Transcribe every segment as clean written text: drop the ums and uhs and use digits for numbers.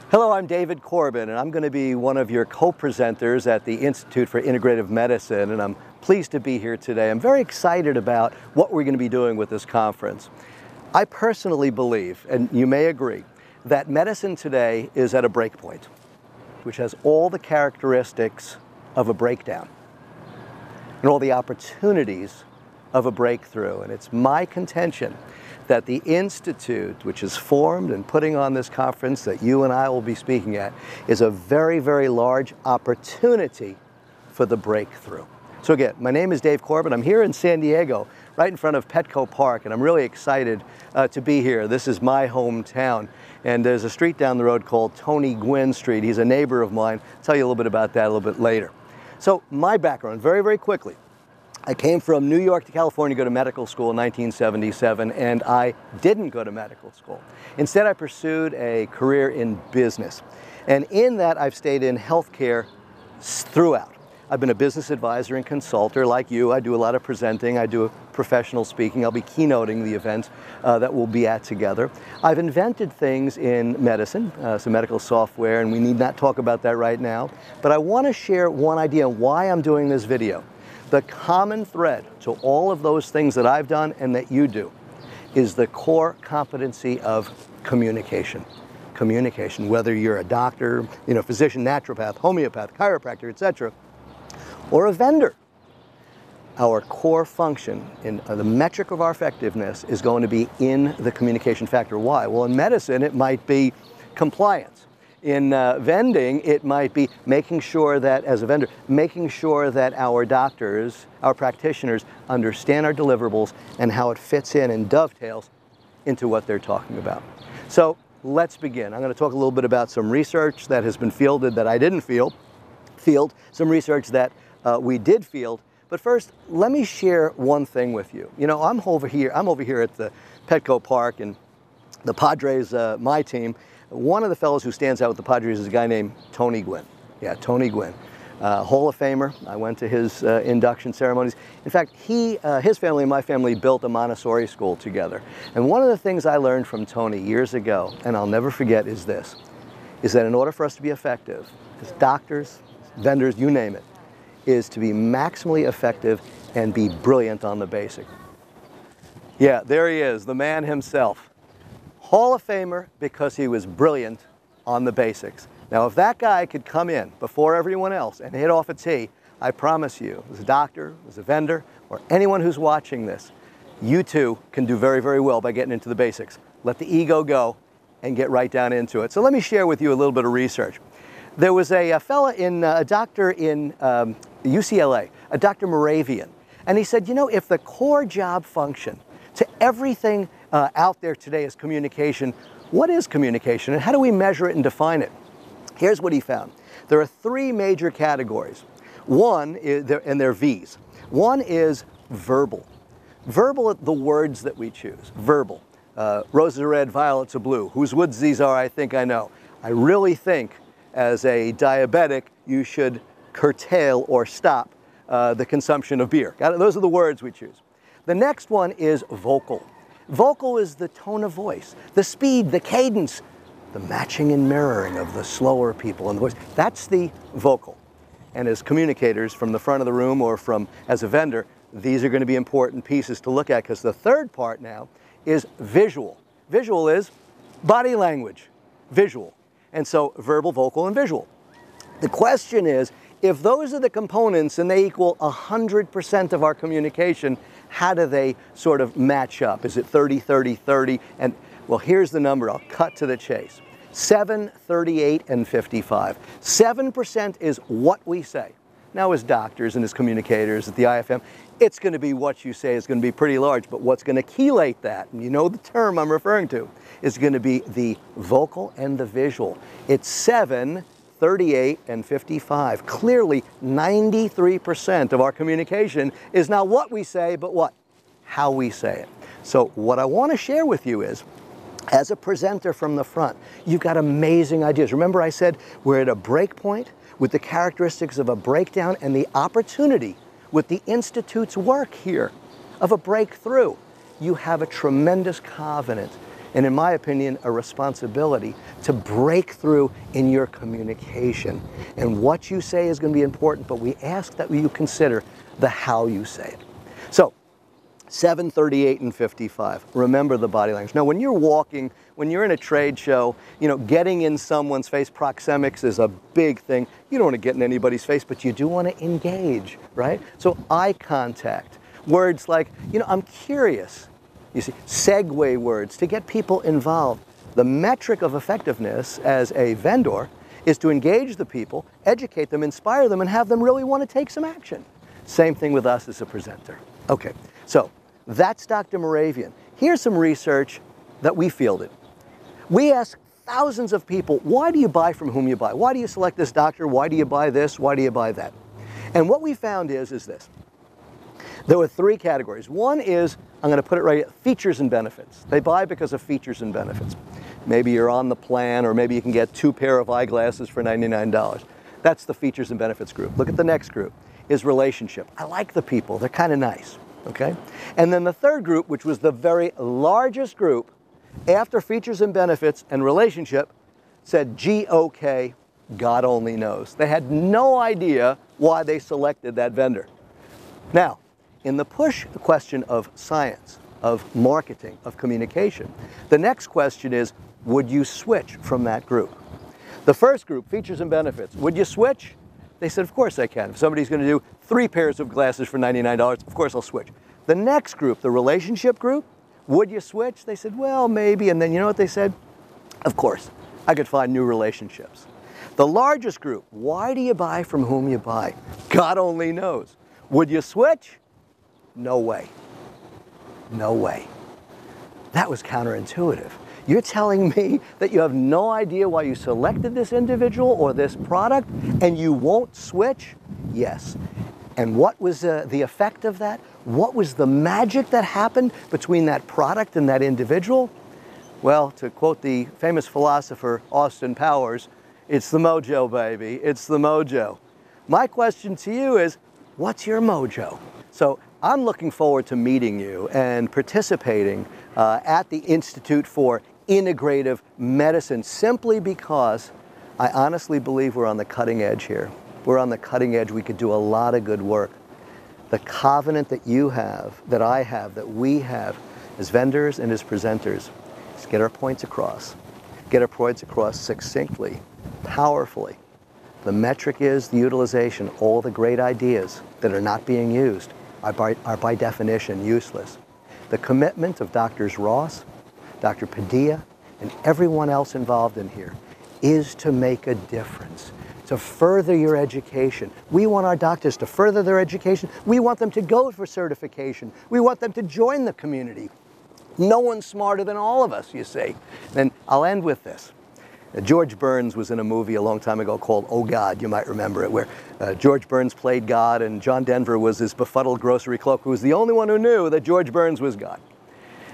Hello, I'm David Corbin, and I'm going to be one of your co-presenters at the Institute for Integrative Medicine, and I'm pleased to be here today. I'm very excited about what we're going to be doing with this conference. I personally believe, and you may agree, that medicine today is at a break point, which has all the characteristics of a breakdown and all the opportunities of a breakthrough. And it's my contention that the Institute, which is formed and putting on this conference that you and I will be speaking at, is a very, very large opportunity for the breakthrough. So again, my name is Dave Corbin. I'm here in San Diego, right in front of Petco Park, and I'm really excited to be here. This is my hometown, and there's a street down the road called Tony Gwynn Street. He's a neighbor of mine. I'll tell you a little bit about that a little bit later. So my background, very, very quickly. I came from New York to California to go to medical school in 1977, and I didn't go to medical school. Instead, I pursued a career in business. And in that, I've stayed in healthcare throughout. I've been a business advisor and consultant like you. I do a lot of presenting. I do professional speaking. I'll be keynoting the event that we'll be at together. I've invented things in medicine, some medical software, and we need not talk about that right now. But I want to share one idea why I'm doing this video. The common thread to all of those things that I've done and that you do is the core competency of communication. Communication, whether you're a doctor, physician, naturopath, homeopath, chiropractor, etc., or a vendor. Our core function in the metric of our effectiveness is going to be in the communication factor. Why? Well, in medicine, it might be compliance. In vending, it might be making sure that, as a vendor, making sure that our doctors, our practitioners, understand our deliverables and how it fits in and dovetails into what they're talking about. So let's begin. I'm going to talk a little bit about some research that has been fielded that I didn't field, some research that we did field. But first, let me share one thing with you. I'm over here at the Petco Park, and the Padres, my team. One of the fellows who stands out with the Padres is a guy named Tony Gwynn. Yeah, Tony Gwynn. Hall of Famer. I went to his induction ceremonies. In fact, his family and my family built a Montessori school together. And one of the things I learned from Tony years ago, and I'll never forget, is this, is that in order for us to be effective, as doctors, vendors, you name it, is to be maximally effective and be brilliant on the basic. Yeah, there he is, the man himself. Hall of Famer because he was brilliant on the basics. Now, if that guy could come in before everyone else and hit off a tee, I promise you, as a doctor, as a vendor, or anyone who's watching this, you too can do very, very well by getting into the basics. Let the ego go and get right down into it. So let me share with you a little bit of research. There was a doctor in UCLA, a Dr. Moravian, and he said, if the core job function to everything out there today is communication, what is communication and how do we measure it and define it? Here's what he found. There are three major categories. One is, and they're V's. One is verbal. Verbal are the words that we choose. Verbal. Roses are red, violets are blue. Whose woods these are, I think I know. I really think as a diabetic, you should curtail or stop the consumption of beer. Got it? Those are the words we choose. The next one is vocal. Vocal is the tone of voice, the speed, the cadence, the matching and mirroring of the slower people and the voice. That's the vocal. And as communicators from the front of the room or as a vendor, these are going to be important pieces to look at, because the third part now is visual. Visual is body language, visual. And so verbal, vocal, and visual. The question is, if those are the components and they equal 100% of our communication, how do they sort of match up? Is it 30, 30, 30? And well, here's the number. I'll cut to the chase. 7, 38, and 55. 7% is what we say. Now, as doctors and as communicators at the IFIM, it's going to be what you say is going to be pretty large, but what's going to chelate that, and you know the term I'm referring to, is going to be the vocal and the visual. It's 7, 38, and 55. Clearly, 93% of our communication is not what we say, but what? How we say it. So what I want to share with you is, as a presenter from the front, you've got amazing ideas. Remember I said we're at a break point with the characteristics of a breakdown and the opportunity with the Institute's work here of a breakthrough. You have a tremendous confidence and in my opinion, a responsibility to break through in your communication. And what you say is going to be important, but we ask that you consider the how you say it. So, 7, 38, and 55. Remember the body language. Now, when you're walking, when you're in a trade show, you know, getting in someone's face, proxemics is a big thing. You don't want to get in anybody's face, but you do want to engage, right? So, eye contact. Words like, you know, I'm curious. You see, segue words to get people involved. The metric of effectiveness as a vendor is to engage the people, educate them, inspire them, and have them really want to take some action. Same thing with us as a presenter. Okay, so that's Dr. Moravian. Here's some research that we fielded. We asked thousands of people, why do you buy from whom you buy? Why do you select this doctor? Why do you buy this? Why do you buy that? And what we found is this. There were 3 categories. One is, I'm going to put it right here, features and benefits. They buy because of features and benefits. Maybe you're on the plan, or maybe you can get 2 pair of eyeglasses for $99. That's the features and benefits group. Look at the next group, is relationship. I like the people, they're kind of nice, okay? And then the third group, which was the very largest group, after features and benefits and relationship, said G-O-K, God only knows. They had no idea why they selected that vendor. Now, in the push question of science, of marketing, of communication, the next question is, would you switch from that group? The first group, features and benefits, would you switch? They said, of course I can. If somebody's going to do 3 pairs of glasses for $99, of course I'll switch. The next group, the relationship group, would you switch? They said, well, maybe. And then you know what they said? Of course, I could find new relationships. The largest group, why do you buy from whom you buy? God only knows. Would you switch? No way. No way. That was counterintuitive. You're telling me that you have no idea why you selected this individual or this product and you won't switch? Yes. And what was the effect of that? What was the magic that happened between that product and that individual? Well, to quote the famous philosopher Austin Powers, it's the mojo, baby. It's the mojo. My question to you is, what's your mojo? So I'm looking forward to meeting you and participating at the Institute for Integrative Medicine, simply because I honestly believe we're on the cutting edge here. We're on the cutting edge. We could do a lot of good work. The covenant that you have, that I have, that we have as vendors and as presenters is get our points across. Get our points across succinctly, powerfully. The metric is the utilization. All the great ideas that are not being used are by definition useless. The commitment of Drs. Ross, Dr. Padilla, and everyone else involved in here is to make a difference, to further your education. We want our doctors to further their education. We want them to go for certification. We want them to join the community. No one's smarter than all of us, you see. And I'll end with this. George Burns was in a movie a long time ago called Oh God, you might remember it, where George Burns played God and John Denver was this befuddled grocery clerk who was the only one who knew that George Burns was God.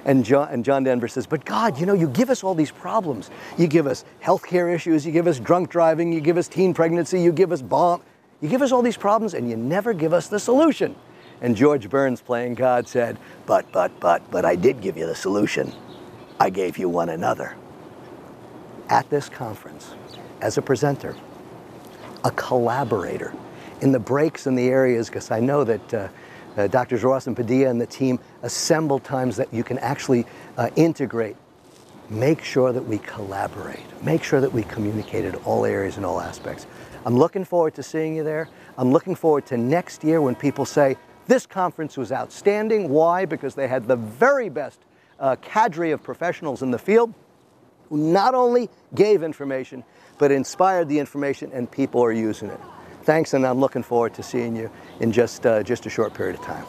And John Denver says, but God, you know, you give us all these problems. You give us healthcare issues, you give us drunk driving, you give us teen pregnancy, you give us bomb. You give us all these problems and you never give us the solution. And George Burns, playing God, said, but I did give you the solution. I gave you one another. At this conference, as a presenter, a collaborator in the breaks and the areas, because I know that Drs. Ross and Padilla and the team assemble times that you can actually integrate. Make sure that we collaborate. Make sure that we communicate in all areas and all aspects. I'm looking forward to seeing you there. I'm looking forward to next year when people say, this conference was outstanding. Why? Because they had the very best cadre of professionals in the field who not only gave information, but inspired the information, and people are using it. Thanks, and I'm looking forward to seeing you in just a short period of time.